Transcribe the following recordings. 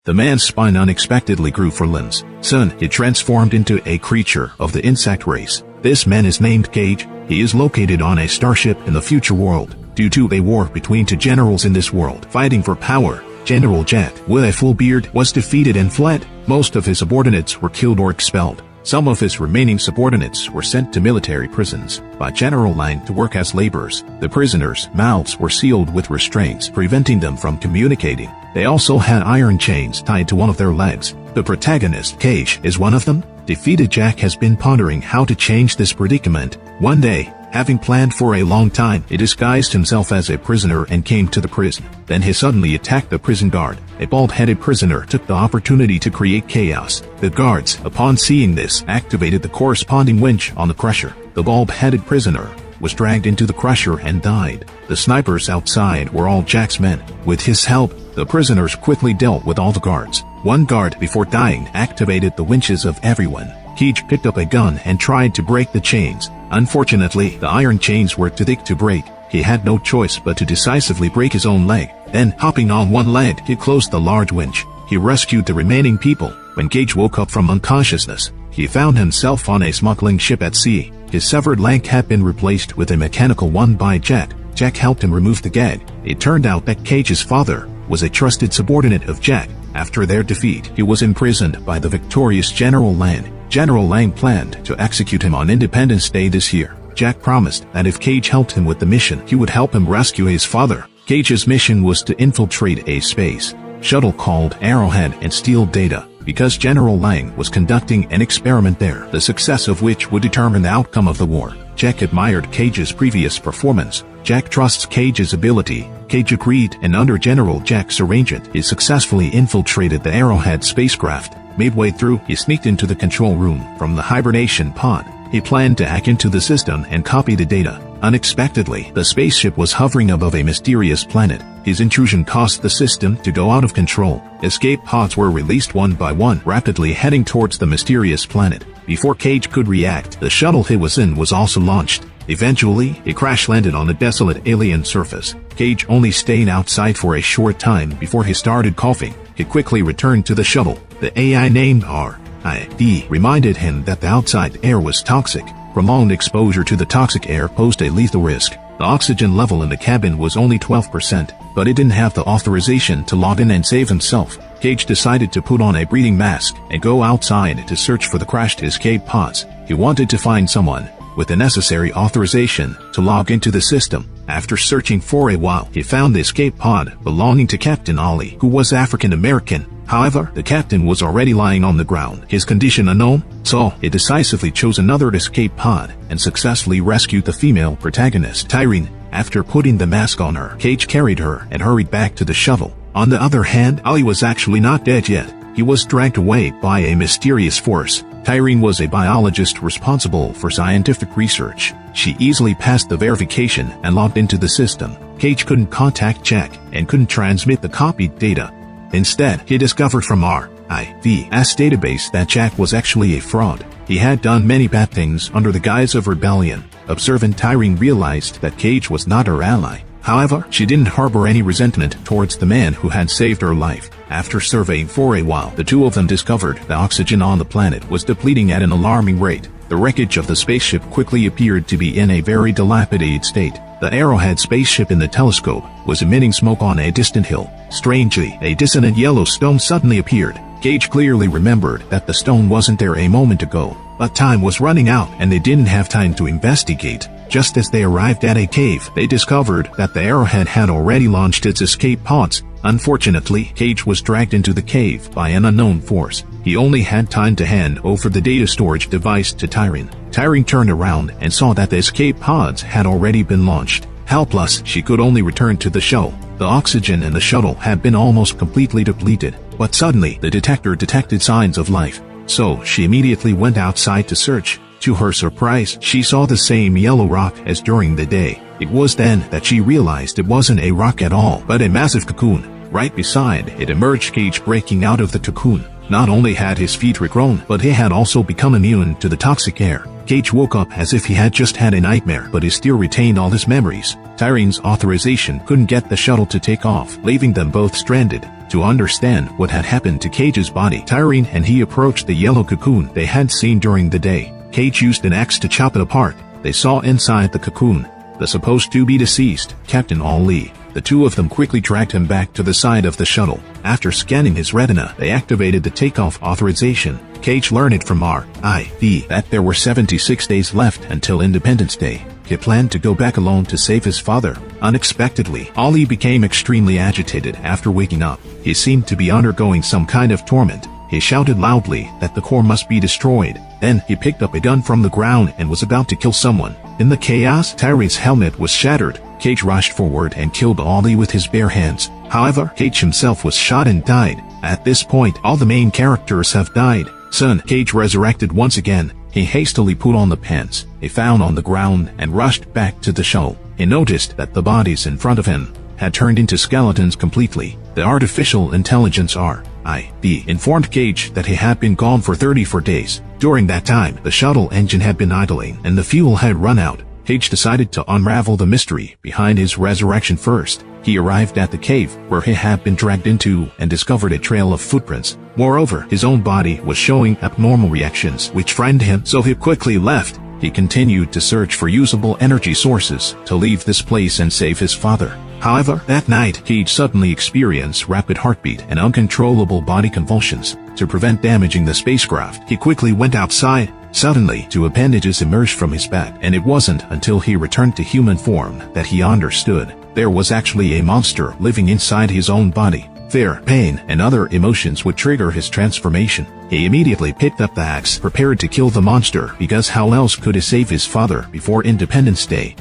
The man's spine unexpectedly grew 4 limbs. Soon, it transformed into a creature of the insect race. This man is named Cage. He is located on a starship in the future world. Due to a war between 2 generals in this world fighting for power, General Jack, with a full beard, was defeated and fled. Most of his subordinates were killed or expelled. Some of his remaining subordinates were sent to military prisons by General Lang to work as laborers. The prisoners' mouths were sealed with restraints, preventing them from communicating. They also had iron chains tied to one of their legs. The protagonist, Cage, is one of them. Defeated Jack has been pondering how to change this predicament. One day, having planned for a long time, he disguised himself as a prisoner and came to the prison. Then he suddenly attacked the prison guard. A bald-headed prisoner took the opportunity to create chaos. The guards, upon seeing this, activated the corresponding winch on the crusher. The bald-headed prisoner was dragged into the crusher and died. The snipers outside were all Jack's men. With his help, the prisoners quickly dealt with all the guards. One guard, before dying, activated the winches of everyone. Cage picked up a gun and tried to break the chains. Unfortunately, the iron chains were too thick to break. He had no choice but to decisively break his own leg. Then, hopping on one leg, he closed the large winch. He rescued the remaining people. When Cage woke up from unconsciousness, he found himself on a smuggling ship at sea. His severed leg had been replaced with a mechanical one by Jack. Jack helped him remove the gag. It turned out that Cage's father was a trusted subordinate of Jack. After their defeat, he was imprisoned by the victorious General Lang. General Lang planned to execute him on Independence Day this year. Jack promised that if Cage helped him with the mission, he would help him rescue his father. Cage's mission was to infiltrate a space shuttle called Arrowhead and steal data, because General Lang was conducting an experiment there, the success of which would determine the outcome of the war. Jack admired Cage's previous performance. Jack trusts Cage's ability. Cage agreed, and under General Jack's arrangement, he successfully infiltrated the Arrowhead spacecraft. Midway through, he sneaked into the control room from the hibernation pod. He planned to hack into the system and copy the data. Unexpectedly, the spaceship was hovering above a mysterious planet. His intrusion caused the system to go out of control. Escape pods were released one by one, rapidly heading towards the mysterious planet. Before Cage could react, the shuttle he was in was also launched. Eventually, it crash-landed on a desolate alien surface. Cage only stayed outside for a short time before he started coughing. He quickly returned to the shuttle. The AI named R.I.D. reminded him that the outside air was toxic. Prolonged exposure to the toxic air posed a lethal risk. The oxygen level in the cabin was only 12%, but it didn't have the authorization to log in and save himself. Cage decided to put on a breathing mask and go outside to search for the crashed escape pods. He wanted to find someone with the necessary authorization to log into the system. After searching for a while, he found the escape pod belonging to Captain Ali, who was African American. However, the captain was already lying on the ground, his condition unknown, so he decisively chose another escape pod and successfully rescued the female protagonist, Tyrene. After putting the mask on her, Cage carried her and hurried back to the shuttle. On the other hand, Ali was actually not dead yet. He was dragged away by a mysterious force. Tyrene was a biologist responsible for scientific research. She easily passed the verification and logged into the system. Cage couldn't contact Jack and couldn't transmit the copied data. Instead, he discovered from R.I.D.'s database that Jack was actually a fraud. He had done many bad things under the guise of rebellion. Observant Tyrene realized that Cage was not her ally. However, she didn't harbor any resentment towards the man who had saved her life. After surveying for a while, the two of them discovered the oxygen on the planet was depleting at an alarming rate. The wreckage of the spaceship quickly appeared to be in a very dilapidated state. The Arrowhead spaceship in the telescope was emitting smoke on a distant hill. Strangely, a dissonant yellow stone suddenly appeared. Cage clearly remembered that the stone wasn't there a moment ago, but time was running out and they didn't have time to investigate. Just as they arrived at a cave, they discovered that the Arrowhead had already launched its escape pods. Unfortunately, Cage was dragged into the cave by an unknown force. He only had time to hand over the data storage device to Tyrene. Tyrene turned around and saw that the escape pods had already been launched. Helpless, she could only return to the shuttle. The oxygen in the shuttle had been almost completely depleted, but suddenly the detector detected signs of life. So she immediately went outside to search. To her surprise, she saw the same yellow rock as during the day. It was then that she realized it wasn't a rock at all, but a massive cocoon. Right beside it emerged Cage breaking out of the cocoon. Not only had his feet regrown, but he had also become immune to the toxic air. Cage woke up as if he had just had a nightmare, but he still retained all his memories. Tyrene's authorization couldn't get the shuttle to take off, leaving them both stranded. to understand what had happened to Cage's body. Tyrene and he approached the yellow cocoon they had seen during the day. Cage used an axe to chop it apart. They saw inside the cocoon the supposed to be deceased Captain Ali. The two of them quickly dragged him back to the side of the shuttle. After scanning his retina, they activated the takeoff authorization. Cage learned from RIV that there were 76 days left until Independence Day. He planned to go back alone to save his father. Unexpectedly, Ali became extremely agitated after waking up. He seemed to be undergoing some kind of torment. He shouted loudly that the core must be destroyed. Then he picked up a gun from the ground and was about to kill someone. In the chaos, Tyrene's helmet was shattered. Cage rushed forward and killed Ali with his bare hands. However, Cage himself was shot and died. At this point, all the main characters have died. Son, Cage resurrected once again. He hastily put on the pants he found on the ground and rushed back to the shuttle. He noticed that the bodies in front of him had turned into skeletons completely. The artificial intelligence RIV informed Cage that he had been gone for 34 days. During that time, the shuttle engine had been idling and the fuel had run out. Cage decided to unravel the mystery behind his resurrection first. He arrived at the cave where he had been dragged into and discovered a trail of footprints. Moreover, his own body was showing abnormal reactions which frightened him, so he quickly left. He continued to search for usable energy sources to leave this place and save his father. However, that night, Cage suddenly experienced rapid heartbeat and uncontrollable body convulsions. To prevent damaging the spacecraft, he quickly went outside. Suddenly, two appendages emerged from his back, and it wasn't until he returned to human form that he understood. There was actually a monster living inside his own body. Fear, pain, and other emotions would trigger his transformation. He immediately picked up the axe, prepared to kill the monster, because how else could he save his father before Independence Day?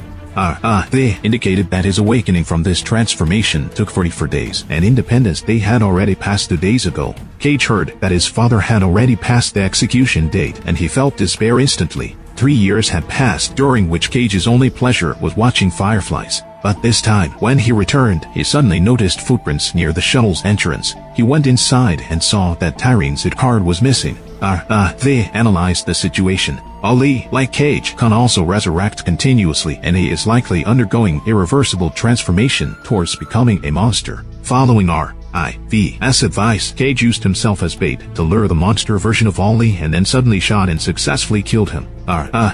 They indicated that his awakening from this transformation took 44 days, and Independence Day had already passed 2 days ago. Cage heard that his father had already passed the execution date, and he felt despair instantly. 3 years had passed, during which Cage's only pleasure was watching fireflies. But this time, when he returned, he suddenly noticed footprints near the shuttle's entrance. He went inside and saw that Tyrene's card was missing. They analyzed the situation. Ali, like Cage, can also resurrect continuously, and he is likely undergoing irreversible transformation towards becoming a monster. Following RIV's advice, Cage used himself as bait to lure the monster version of Ali and then suddenly shot and successfully killed him.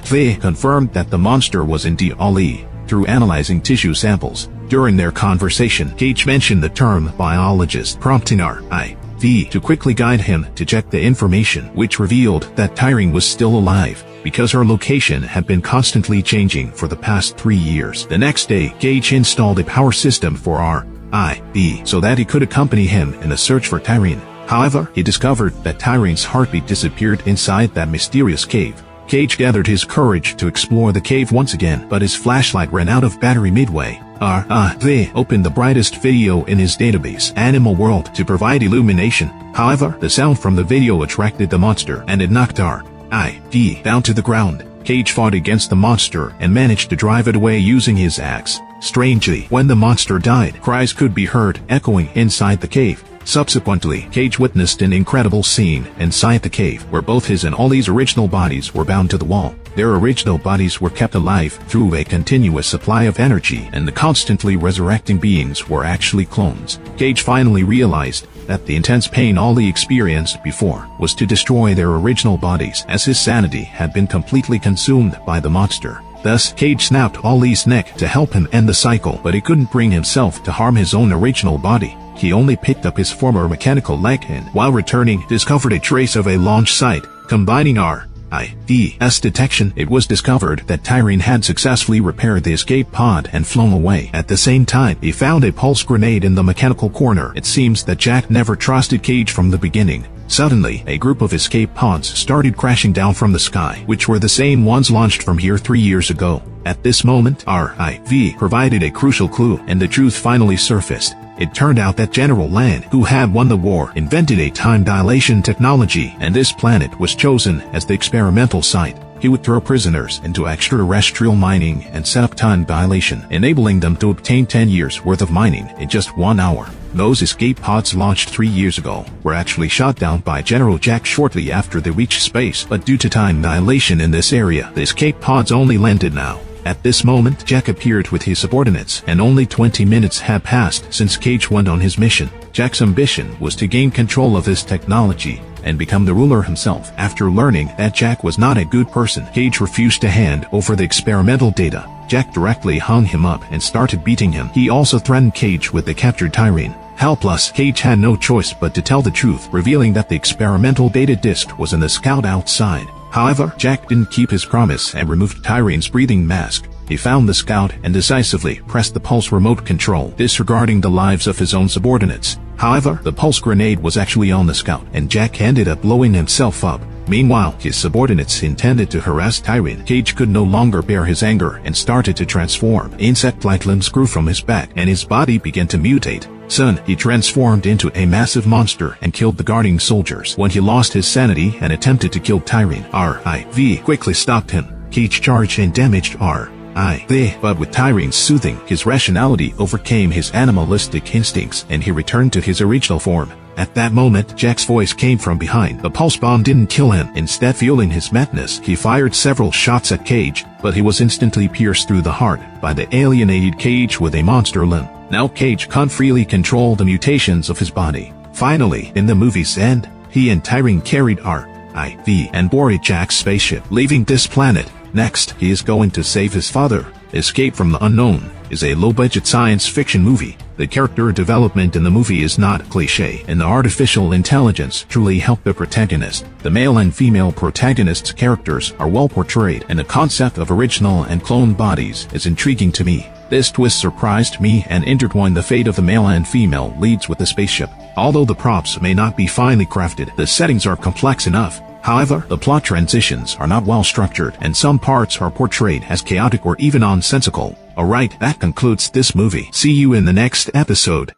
They confirmed that the monster was indeed Ali through analyzing tissue samples. During their conversation, Cage mentioned the term biologist, prompting RIV to quickly guide him to check the information, which revealed that Tyrene was still alive because her location had been constantly changing for the past 3 years. The next day, Cage installed a power system for RIV so that he could accompany him in a search for Tyrene. However, he discovered that Tyrene's heartbeat disappeared inside that mysterious cave. Cage gathered his courage to explore the cave once again, but his flashlight ran out of battery midway. They opened the brightest video in his database, Animal World, to provide illumination. However, the sound from the video attracted the monster, and it knocked RIV down to the ground. Cage fought against the monster and managed to drive it away using his axe. Strangely, when the monster died, cries could be heard echoing inside the cave. Subsequently, Cage witnessed an incredible scene inside the cave where both his and Ollie's original bodies were bound to the wall. Their original bodies were kept alive through a continuous supply of energy, and the constantly resurrecting beings were actually clones. Cage finally realized that the intense pain Ollie experienced before was to destroy their original bodies, as his sanity had been completely consumed by the monster. Thus, Cage snapped Ollie's neck to help him end the cycle, but he couldn't bring himself to harm his own original body. He only picked up his former mechanical leg and, while returning, discovered a trace of a launch site. Combining RIV's detection, it was discovered that Tyrene had successfully repaired the escape pod and flown away. At the same time, he found a pulse grenade in the mechanical corner. It seems that Jack never trusted Cage from the beginning. Suddenly, a group of escape pods started crashing down from the sky, which were the same ones launched from here 3 years ago. At this moment, RIV provided a crucial clue, and the truth finally surfaced. It turned out that General Land, who had won the war, invented a time dilation technology, and this planet was chosen as the experimental site. He would throw prisoners into extraterrestrial mining and set up time dilation, enabling them to obtain 10 years worth of mining in just 1 hour. Those escape pods launched 3 years ago were actually shot down by General Jack shortly after they reached space, but due to time dilation in this area, the escape pods only landed now. At this moment, Jack appeared with his subordinates, and only 20 minutes had passed since Cage went on his mission. Jack's ambition was to gain control of this technology and become the ruler himself. After learning that Jack was not a good person, Cage refused to hand over the experimental data. Jack directly hung him up and started beating him. He also threatened Cage with the captured Tyrene. Helpless, Cage had no choice but to tell the truth, revealing that the experimental data disk was in the scout outside. However, Jack didn't keep his promise and removed Tyrene's breathing mask. He found the scout and decisively pressed the pulse remote control, disregarding the lives of his own subordinates. However, the pulse grenade was actually on the scout, and Jack ended up blowing himself up. Meanwhile, his subordinates intended to harass Tyrene. Cage could no longer bear his anger and started to transform. Insect-like limbs grew from his back, and his body began to mutate. Soon, he transformed into a massive monster and killed the guarding soldiers. When he lost his sanity and attempted to kill Tyrene, R.I.V. quickly stopped him. Cage charged and damaged R.I.V. But with Tyrene's soothing, his rationality overcame his animalistic instincts, and he returned to his original form. At that moment, Jack's voice came from behind. The pulse bomb didn't kill him. Instead, fueling his madness, he fired several shots at Cage, but he was instantly pierced through the heart by the alienated Cage with a monster limb. Now Cage can't freely control the mutations of his body. Finally, in the movie's end, he and Tyrene carried R.I.V. and boarded Jack's spaceship, leaving this planet. Next, he is going to save his father. Escape from the Unknown is a low-budget science fiction movie. The character development in the movie is not cliché, and the artificial intelligence truly helped the protagonist. The male and female protagonists' characters are well portrayed, and the concept of original and cloned bodies is intriguing to me. This twist surprised me and intertwined the fate of the male and female leads with the spaceship. Although the props may not be finely crafted, the settings are complex enough. However, the plot transitions are not well structured, and some parts are portrayed as chaotic or even nonsensical. Alright, that concludes this movie. See you in the next episode.